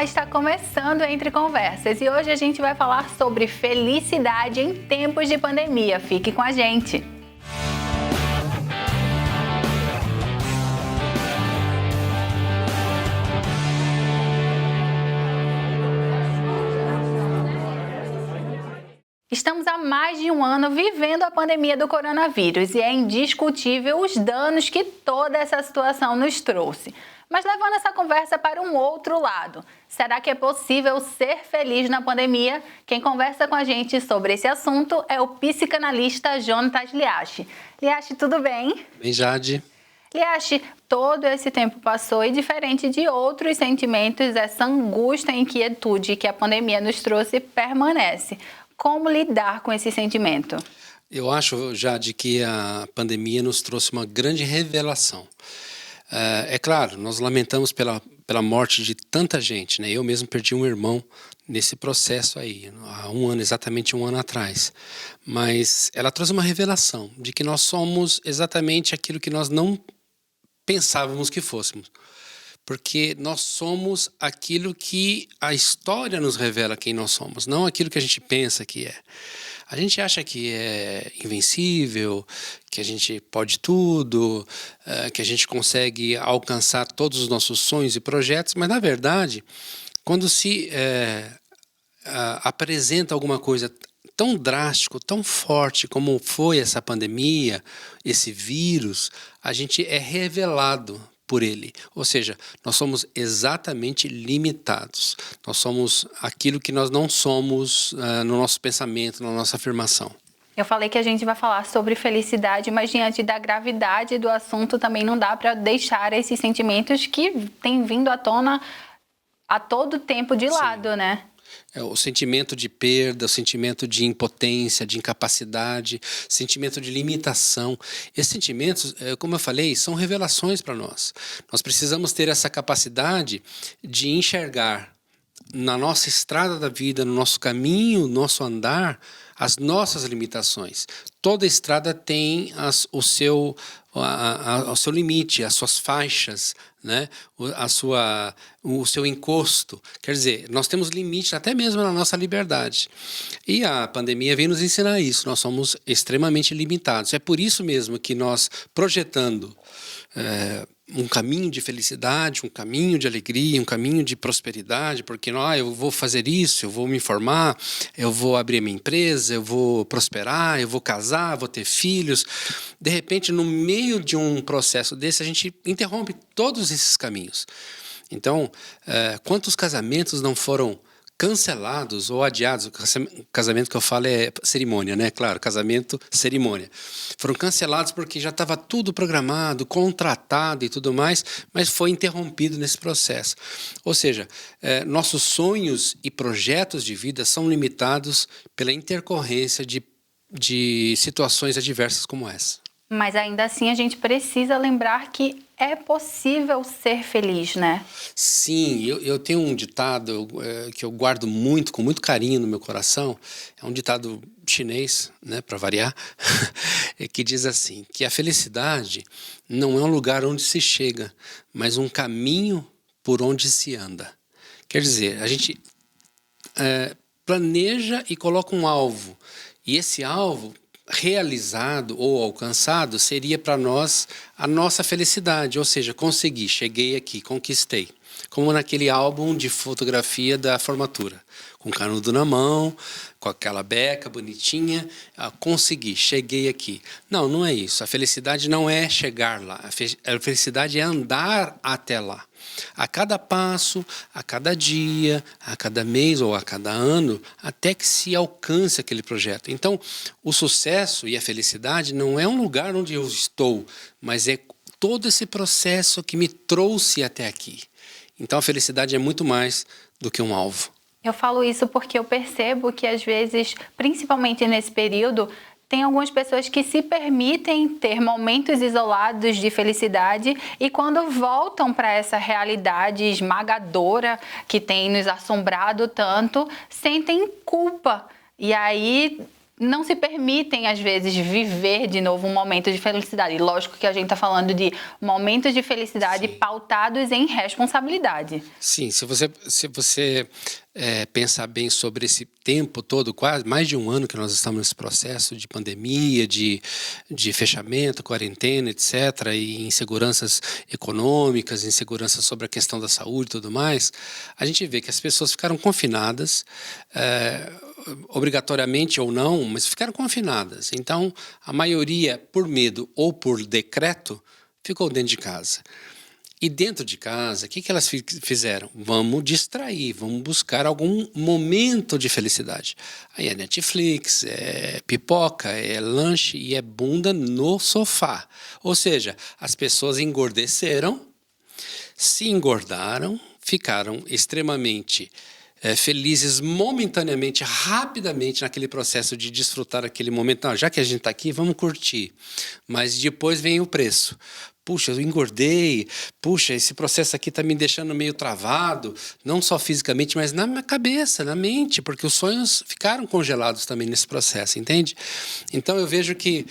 está começando Entre Conversas e hoje a gente vai falar sobre felicidade em tempos de pandemia. Fique com a gente! Estamos há mais de um ano vivendo a pandemia do coronavírus e é indiscutível os danos que toda essa situação nos trouxe. Mas levando essa conversa para um outro lado, será que é possível ser feliz na pandemia? Quem conversa com a gente sobre esse assunto é o psicanalista Jonatas Liache. Liache, tudo bem? Bem, Jade. Liache, todo esse tempo passou e diferente de outros sentimentos, essa angústia e inquietude que a pandemia nos trouxe permanece. Como lidar com esse sentimento? Eu acho, Jade, que a pandemia nos trouxe uma grande revelação. É claro, nós lamentamos pela morte de tanta gente, né? Eu mesmo perdi um irmão nesse processo aí, há um ano, exatamente um ano atrás. Mas ela trouxe uma revelação de que nós somos exatamente aquilo que nós não pensávamos que fôssemos. Porque nós somos aquilo que a história nos revela quem nós somos, não aquilo que a gente pensa que é. A gente acha que é invencível, que a gente pode tudo, que a gente consegue alcançar todos os nossos sonhos e projetos, mas na verdade, quando se apresenta alguma coisa tão drástico, tão forte como foi essa pandemia, esse vírus, a gente é revelado por ele. Ou seja, nós somos exatamente limitados. Nós somos aquilo que nós não somos no nosso pensamento, na nossa afirmação. Eu falei que a gente vai falar sobre felicidade, mas diante da gravidade do assunto também não dá para deixar esses sentimentos que têm vindo à tona a todo tempo de lado, né? O sentimento de perda, o sentimento de impotência, de incapacidade, sentimento de limitação. Esses sentimentos, como eu falei, são revelações para nós. Nós precisamos ter essa capacidade de enxergar na nossa estrada da vida, no nosso caminho, no nosso andar, as nossas limitações. Toda estrada tem o seu limite, as suas faixas, né? O seu encosto. Quer dizer, nós temos limite até mesmo na nossa liberdade. E a pandemia vem nos ensinar isso. Nós somos extremamente limitados. É por isso mesmo que nós, projetando um caminho de felicidade, um caminho de alegria, um caminho de prosperidade, porque eu vou fazer isso, eu vou me formar, eu vou abrir a minha empresa, eu vou prosperar, eu vou casar, vou ter filhos. De repente, no meio de um processo desse, a gente interrompe todos esses caminhos. Então, quantos casamentos não foram cancelados ou adiados? O casamento que eu falo é cerimônia, né? Claro, casamento, cerimônia. Foram cancelados porque já estava tudo programado, contratado e tudo mais, mas foi interrompido nesse processo. Ou seja, nossos sonhos e projetos de vida são limitados pela intercorrência de situações adversas como essa. Mas ainda assim a gente precisa lembrar que é possível ser feliz, né? Sim, eu tenho um ditado que eu guardo com muito carinho no meu coração. É um ditado chinês, né, para variar, que diz assim, que a felicidade não é um lugar onde se chega, mas um caminho por onde se anda. Quer dizer, a gente planeja e coloca um alvo, e esse alvo realizado ou alcançado seria para nós a nossa felicidade, ou seja, consegui, cheguei aqui, conquistei. Como naquele álbum de fotografia da formatura, com o canudo na mão, com aquela beca bonitinha, consegui, cheguei aqui. Não, não é isso. A felicidade não é chegar lá, a felicidade é andar até lá. A cada passo, a cada dia, a cada mês ou a cada ano, até que se alcance aquele projeto. Então, o sucesso e a felicidade não é um lugar onde eu estou, mas é todo esse processo que me trouxe até aqui. Então, a felicidade é muito mais do que um alvo. Eu falo isso porque eu percebo que, às vezes, principalmente nesse período, tem algumas pessoas que se permitem ter momentos isolados de felicidade e quando voltam para essa realidade esmagadora que tem nos assombrado tanto, sentem culpa. E aí não se permitem, às vezes, viver de novo um momento de felicidade. Lógico que a gente está falando de momentos de felicidade Sim. pautados em responsabilidade. Sim, se você pensar bem sobre esse tempo todo, quase mais de um ano que nós estamos nesse processo de pandemia, de fechamento, quarentena, etc., e inseguranças econômicas, inseguranças sobre a questão da saúde e tudo mais, a gente vê que as pessoas ficaram confinadas, obrigatoriamente ou não, mas ficaram confinadas. Então, a maioria, por medo ou por decreto, ficou dentro de casa. E dentro de casa, o que elas fizeram? Vamos distrair, vamos buscar algum momento de felicidade. Aí é Netflix, é pipoca, é lanche e é bunda no sofá. Ou seja, as pessoas engordeceram, se engordaram, ficaram extremamente felizes momentaneamente, rapidamente, naquele processo de desfrutar aquele momento. Não, já que a gente está aqui, vamos curtir. Mas depois vem o preço. Puxa, eu engordei. Puxa, esse processo aqui está me deixando meio travado, não só fisicamente, mas na minha cabeça, na mente, porque os sonhos ficaram congelados também nesse processo, entende? Então eu vejo que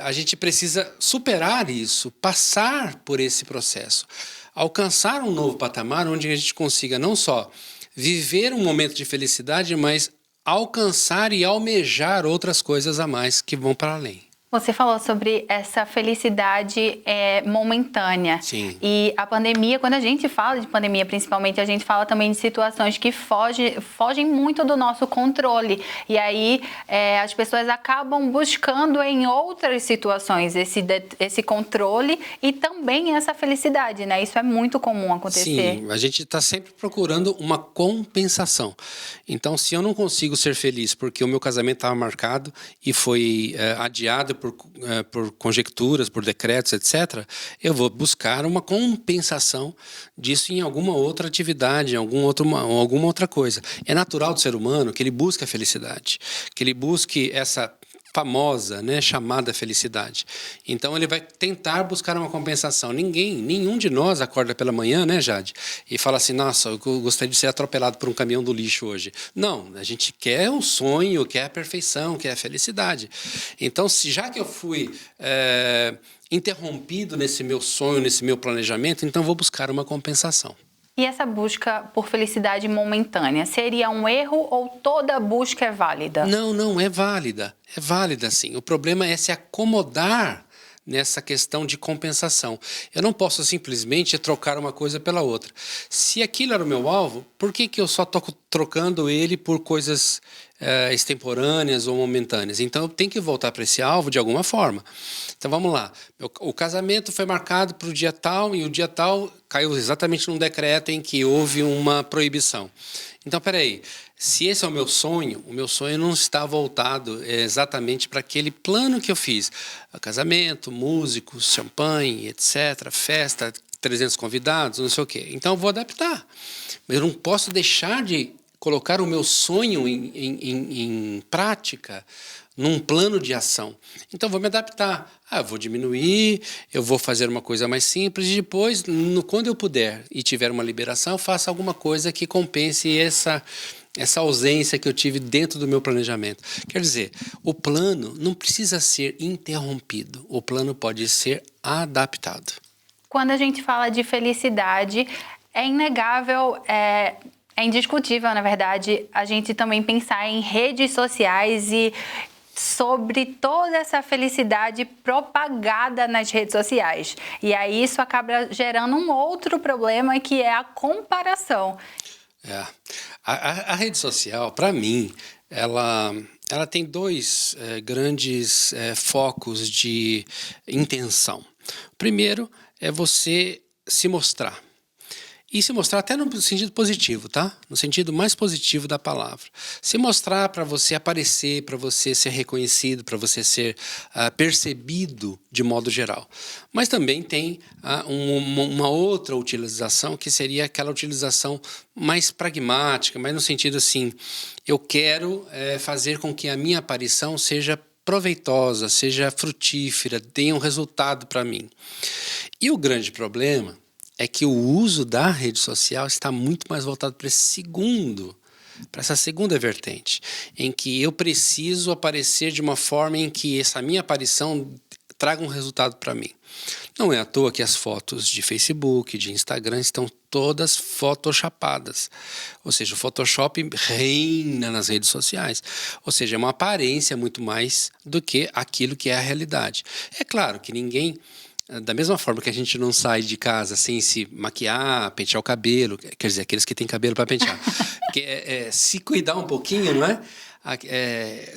a gente precisa superar isso, passar por esse processo, alcançar um novo patamar onde a gente consiga não só viver um momento de felicidade, mas alcançar e almejar outras coisas a mais que vão para além. Você falou sobre essa felicidade momentânea. Sim. E a pandemia, quando a gente fala de pandemia, principalmente, a gente fala também de situações que fogem muito do nosso controle. E aí as pessoas acabam buscando em outras situações esse controle e também essa felicidade, né? Isso é muito comum acontecer. Sim, a gente está sempre procurando uma compensação. Então, se eu não consigo ser feliz porque o meu casamento estava marcado e foi adiado por conjecturas, por decretos, etc., eu vou buscar uma compensação disso em alguma outra atividade, em alguma outra coisa. É natural do ser humano que ele busque a felicidade, que ele busque essa famosa, né, chamada felicidade. Então ele vai tentar buscar uma compensação. Nenhum de nós acorda pela manhã, né, Jade, e fala assim, nossa, eu gostaria de ser atropelado por um caminhão do lixo hoje. Não, a gente quer um sonho, quer a perfeição, quer a felicidade. Então, já que eu fui interrompido nesse meu sonho, nesse meu planejamento, então vou buscar uma compensação. E essa busca por felicidade momentânea, seria um erro ou toda busca é válida? Não, é válida. É válida, sim. O problema é se acomodar nessa questão de compensação. Eu não posso simplesmente trocar uma coisa pela outra. Se aquilo era o meu alvo, por que eu só estou trocando ele por coisas extemporâneas ou momentâneas? Então eu tenho que voltar para esse alvo de alguma forma. Então vamos lá. O casamento foi marcado para o dia tal e o dia tal caiu exatamente num decreto em que houve uma proibição. Então, peraí, se esse é o meu sonho não está voltado exatamente para aquele plano que eu fiz. Casamento, músicos, champanhe, etc., festa, 300 convidados, não sei o quê. Então, eu vou adaptar. Eu não posso deixar de colocar o meu sonho em prática, num plano de ação. Então, vou me adaptar. Eu vou diminuir, eu vou fazer uma coisa mais simples e depois, quando eu puder e tiver uma liberação, eu faço alguma coisa que compense essa ausência que eu tive dentro do meu planejamento. Quer dizer, o plano não precisa ser interrompido, o plano pode ser adaptado. Quando a gente fala de felicidade, é inegável, é indiscutível, na verdade, a gente também pensar em redes sociais e sobre toda essa felicidade propagada nas redes sociais. E aí isso acaba gerando um outro problema, que é a comparação. A rede social, para mim, ela tem dois grandes focos de intenção. O primeiro é você se mostrar. E se mostrar até no sentido positivo, tá? No sentido mais positivo da palavra. Se mostrar para você aparecer, para você ser reconhecido, para você ser percebido de modo geral. Mas também tem uma outra utilização, que seria aquela utilização mais pragmática, mais no sentido assim, eu quero fazer com que a minha aparição seja proveitosa, seja frutífera, dê um resultado para mim. E o grande problema é que o uso da rede social está muito mais voltado para esse segundo para essa segunda vertente, em que eu preciso aparecer de uma forma em que essa minha aparição traga um resultado para mim. Não é à toa que as fotos de Facebook, de Instagram estão todas photoshopadas. Ou seja, o Photoshop reina nas redes sociais. Ou seja, é uma aparência muito mais do que aquilo que é a realidade. É claro que ninguém... Da mesma forma que a gente não sai de casa sem se maquiar, pentear o cabelo, quer dizer, aqueles que têm cabelo para pentear, se cuidar um pouquinho, não é?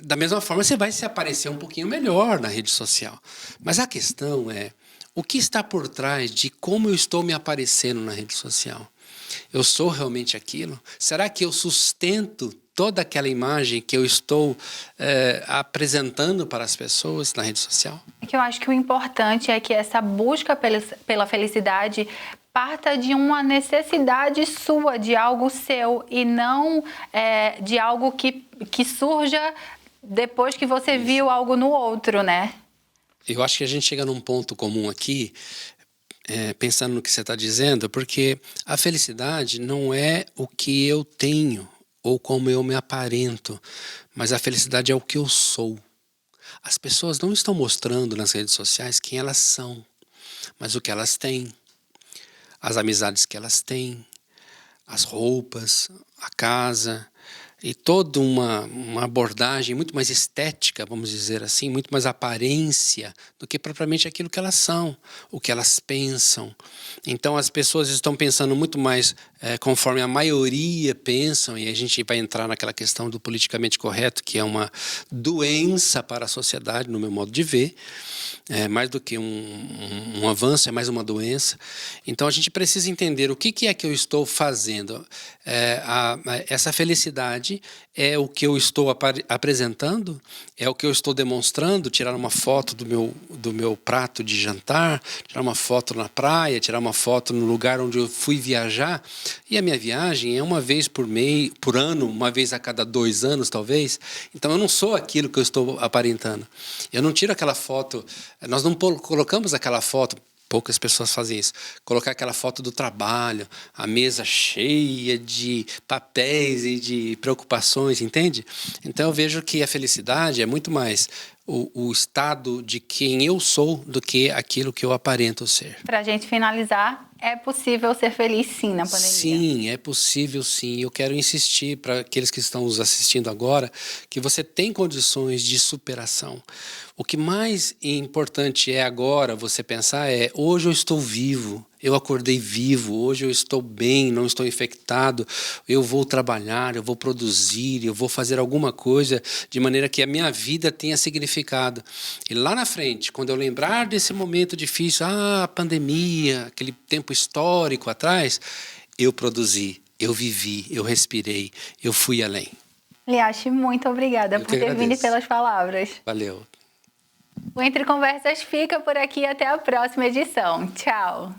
Da mesma forma, você vai se aparecer um pouquinho melhor na rede social. Mas a questão é, o que está por trás de como eu estou me aparecendo na rede social? Eu sou realmente aquilo? Será que eu sustento toda aquela imagem que eu estou apresentando para as pessoas na rede social? É que eu acho que o importante é que essa busca pela felicidade parta de uma necessidade sua, de algo seu, e não de algo que surja depois que você viu algo no outro, né? Eu acho que a gente chega num ponto comum aqui, pensando no que você está dizendo, porque a felicidade não é o que eu tenho ou como eu me aparento, mas a felicidade é o que eu sou. As pessoas não estão mostrando nas redes sociais quem elas são, mas o que elas têm, as amizades que elas têm, as roupas, a casa, e toda uma abordagem muito mais estética, vamos dizer assim, muito mais aparência do que propriamente aquilo que elas são, o que elas pensam. Então as pessoas estão pensando muito mais conforme a maioria pensam, e a gente vai entrar naquela questão do politicamente correto, que é uma doença para a sociedade, no meu modo de ver. Mais do que um avanço, é mais uma doença. Então a gente precisa entender o que é que eu estou fazendo. Essa felicidade é o que eu estou apresentando, é o que eu estou demonstrando, tirar uma foto do meu prato de jantar, tirar uma foto na praia, tirar uma foto no lugar onde eu fui viajar. E a minha viagem é uma vez por ano, uma vez a cada 2 anos talvez. Então eu não sou aquilo que eu estou aparentando. Eu não tiro aquela foto, nós não colocamos aquela foto. Poucas pessoas fazem isso. Colocar aquela foto do trabalho, a mesa cheia de papéis e de preocupações, entende? Então eu vejo que a felicidade é muito mais o estado de quem eu sou do que aquilo que eu aparento ser. Para a gente finalizar, é possível ser feliz sim na pandemia? Sim, é possível sim. Eu quero insistir para aqueles que estão nos assistindo agora que você tem condições de superação. O que mais importante é agora você pensar hoje eu estou vivo, eu acordei vivo, hoje eu estou bem, não estou infectado, eu vou trabalhar, eu vou produzir, eu vou fazer alguma coisa de maneira que a minha vida tenha significado. E lá na frente, quando eu lembrar desse momento difícil, a pandemia, aquele tempo histórico atrás, eu produzi, eu vivi, eu respirei, eu fui além. Liache, muito obrigada por ter vindo e pelas palavras. Valeu. O Entre Conversas fica por aqui, até a próxima edição. Tchau!